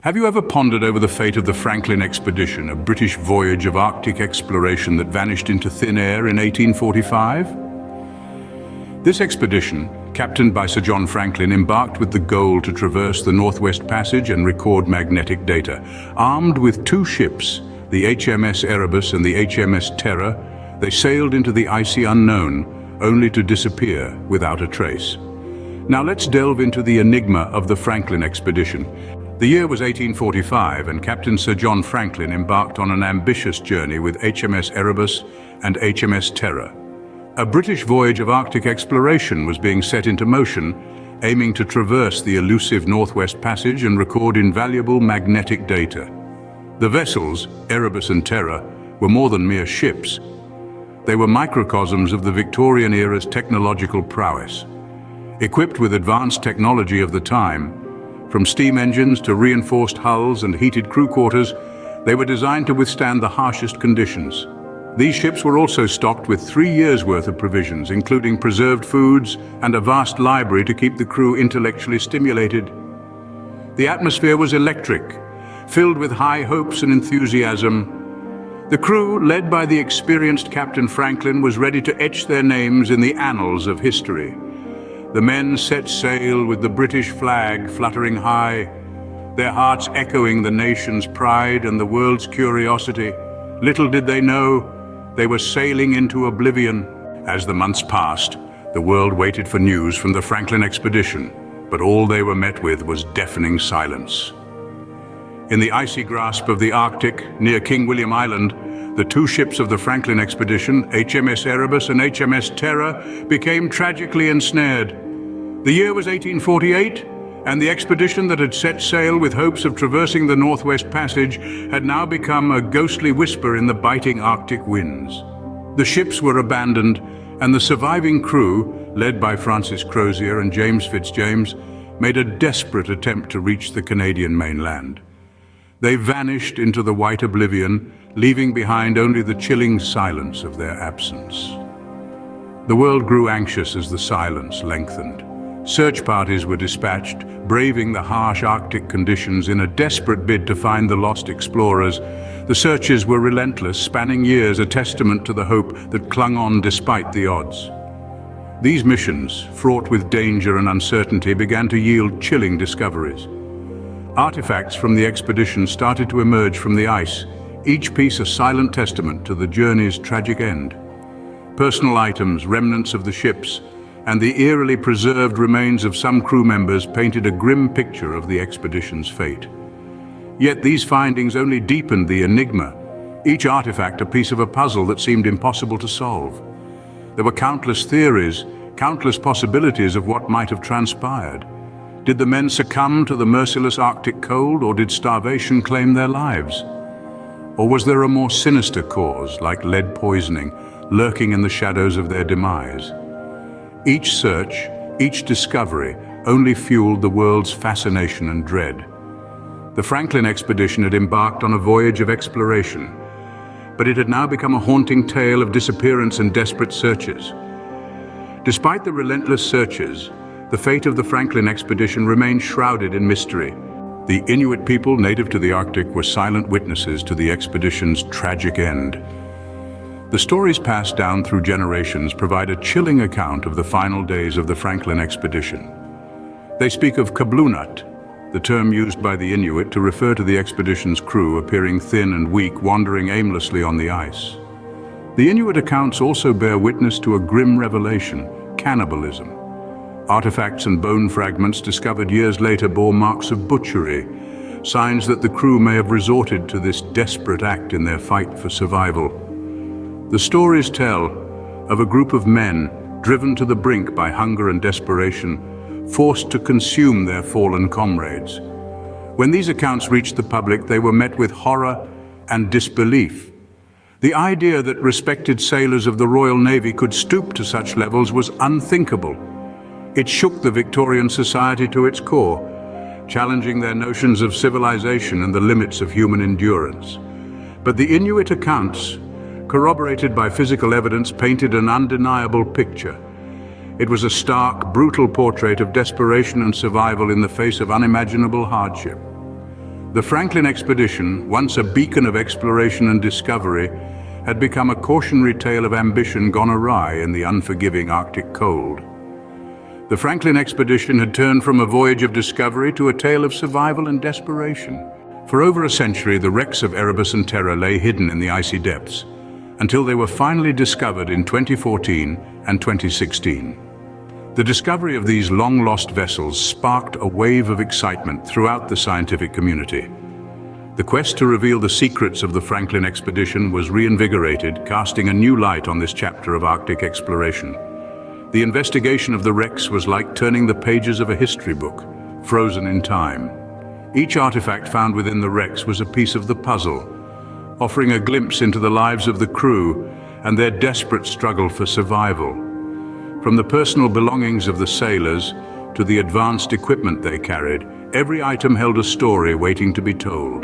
Have you ever pondered over the fate of the Franklin expedition, a British voyage of Arctic exploration that vanished into thin air in 1845? This expedition, captained by Sir John Franklin, embarked with the goal to traverse the Northwest Passage and record magnetic data. Armed with two ships, the HMS Erebus and the HMS Terror, they sailed into the icy unknown, only to disappear without a trace. Now let's delve into the enigma of the Franklin expedition. The year was 1845, and Captain Sir John Franklin embarked on an ambitious journey with HMS Erebus and HMS Terror. A British voyage of Arctic exploration was being set into motion, aiming to traverse the elusive Northwest Passage and record invaluable magnetic data. The vessels, Erebus and Terror, were more than mere ships. They were microcosms of the Victorian era's technological prowess. Equipped with advanced technology of the time, from steam engines to reinforced hulls and heated crew quarters, they were designed to withstand the harshest conditions. These ships were also stocked with 3 years' worth of provisions, including preserved foods and a vast library to keep the crew intellectually stimulated. The atmosphere was electric, filled with high hopes and enthusiasm. The crew, led by the experienced Captain Franklin, was ready to etch their names in the annals of history. The men set sail with the British flag fluttering high, their hearts echoing the nation's pride and the world's curiosity. Little did they know, they were sailing into oblivion. As the months passed, the world waited for news from the Franklin expedition, but all they were met with was deafening silence. In the icy grasp of the Arctic, near King William Island, the two ships of the Franklin expedition, HMS Erebus and HMS Terror, became tragically ensnared. The year was 1848, and the expedition that had set sail with hopes of traversing the Northwest Passage had now become a ghostly whisper in the biting Arctic winds. The ships were abandoned, and the surviving crew, led by Francis Crozier and James Fitzjames, made a desperate attempt to reach the Canadian mainland. They vanished into the white oblivion, leaving behind only the chilling silence of their absence. The world grew anxious as the silence lengthened. Search parties were dispatched, braving the harsh Arctic conditions in a desperate bid to find the lost explorers. The searches were relentless, spanning years, a testament to the hope that clung on despite the odds. These missions, fraught with danger and uncertainty, began to yield chilling discoveries. Artifacts from the expedition started to emerge from the ice, each piece a silent testament to the journey's tragic end. Personal items, remnants of the ships, and the eerily preserved remains of some crew members painted a grim picture of the expedition's fate. Yet these findings only deepened the enigma, each artifact a piece of a puzzle that seemed impossible to solve. There were countless theories, countless possibilities of what might have transpired. Did the men succumb to the merciless Arctic cold, or did starvation claim their lives? Or was there a more sinister cause, like lead poisoning, lurking in the shadows of their demise? Each search, each discovery, only fueled the world's fascination and dread. The Franklin expedition had embarked on a voyage of exploration, but it had now become a haunting tale of disappearance and desperate searches. Despite the relentless searches, the fate of the Franklin expedition remained shrouded in mystery. The Inuit people native to the Arctic were silent witnesses to the expedition's tragic end. The stories passed down through generations provide a chilling account of the final days of the Franklin expedition. They speak of kablunat, the term used by the Inuit to refer to the expedition's crew appearing thin and weak, wandering aimlessly on the ice. The Inuit accounts also bear witness to a grim revelation, cannibalism. Artifacts and bone fragments discovered years later bore marks of butchery, signs that the crew may have resorted to this desperate act in their fight for survival. The stories tell of a group of men driven to the brink by hunger and desperation, forced to consume their fallen comrades. When these accounts reached the public, they were met with horror and disbelief. The idea that respected sailors of the Royal Navy could stoop to such levels was unthinkable. It shook the Victorian society to its core, challenging their notions of civilization and the limits of human endurance. But the Inuit accounts, corroborated by physical evidence, painted an undeniable picture. It was a stark, brutal portrait of desperation and survival in the face of unimaginable hardship. The Franklin expedition, once a beacon of exploration and discovery, had become a cautionary tale of ambition gone awry in the unforgiving Arctic cold. The Franklin expedition had turned from a voyage of discovery to a tale of survival and desperation. For over a century, the wrecks of Erebus and Terror lay hidden in the icy depths, until they were finally discovered in 2014 and 2016. The discovery of these long-lost vessels sparked a wave of excitement throughout the scientific community. The quest to reveal the secrets of the Franklin expedition was reinvigorated, casting a new light on this chapter of Arctic exploration. The investigation of the wrecks was like turning the pages of a history book, frozen in time. Each artifact found within the wrecks was a piece of the puzzle, offering a glimpse into the lives of the crew and their desperate struggle for survival. From the personal belongings of the sailors to the advanced equipment they carried, every item held a story waiting to be told.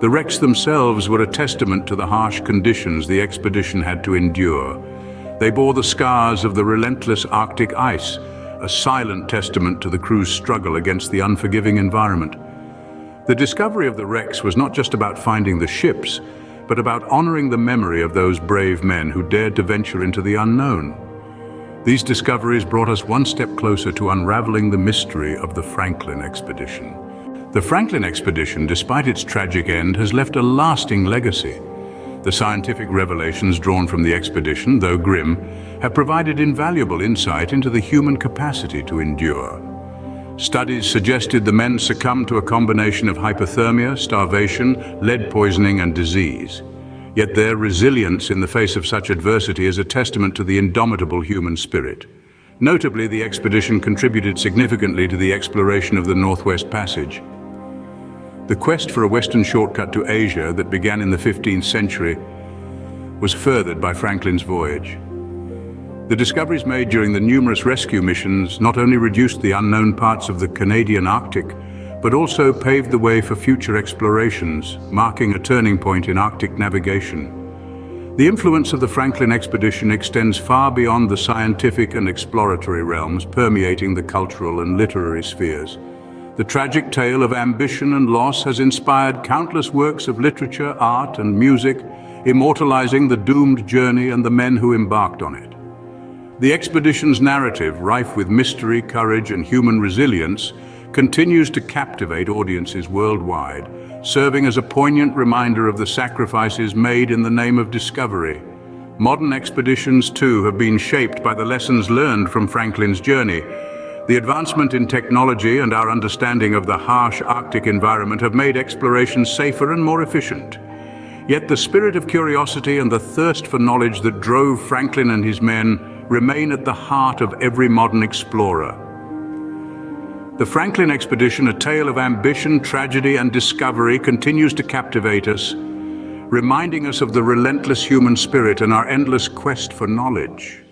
The wrecks themselves were a testament to the harsh conditions the expedition had to endure. They bore the scars of the relentless Arctic ice, a silent testament to the crew's struggle against the unforgiving environment. The discovery of the wrecks was not just about finding the ships, but about honoring the memory of those brave men who dared to venture into the unknown. These discoveries brought us one step closer to unraveling the mystery of the Franklin expedition. The Franklin expedition, despite its tragic end, has left a lasting legacy. The scientific revelations drawn from the expedition, though grim, have provided invaluable insight into the human capacity to endure. Studies suggested the men succumbed to a combination of hypothermia, starvation, lead poisoning, and disease. Yet their resilience in the face of such adversity is a testament to the indomitable human spirit. Notably, the expedition contributed significantly to the exploration of the Northwest Passage. The quest for a western shortcut to Asia that began in the 15th century was furthered by Franklin's voyage. The discoveries made during the numerous rescue missions not only reduced the unknown parts of the Canadian Arctic, but also paved the way for future explorations, marking a turning point in Arctic navigation. The influence of the Franklin expedition extends far beyond the scientific and exploratory realms, permeating the cultural and literary spheres. The tragic tale of ambition and loss has inspired countless works of literature, art, and music, immortalizing the doomed journey and the men who embarked on it. The expedition's narrative, rife with mystery, courage, and human resilience, continues to captivate audiences worldwide, serving as a poignant reminder of the sacrifices made in the name of discovery. Modern expeditions, too, have been shaped by the lessons learned from Franklin's journey. The advancement in technology and our understanding of the harsh Arctic environment have made exploration safer and more efficient. Yet the spirit of curiosity and the thirst for knowledge that drove Franklin and his men remain at the heart of every modern explorer. The Franklin expedition, a tale of ambition, tragedy, and discovery, continues to captivate us, reminding us of the relentless human spirit and our endless quest for knowledge.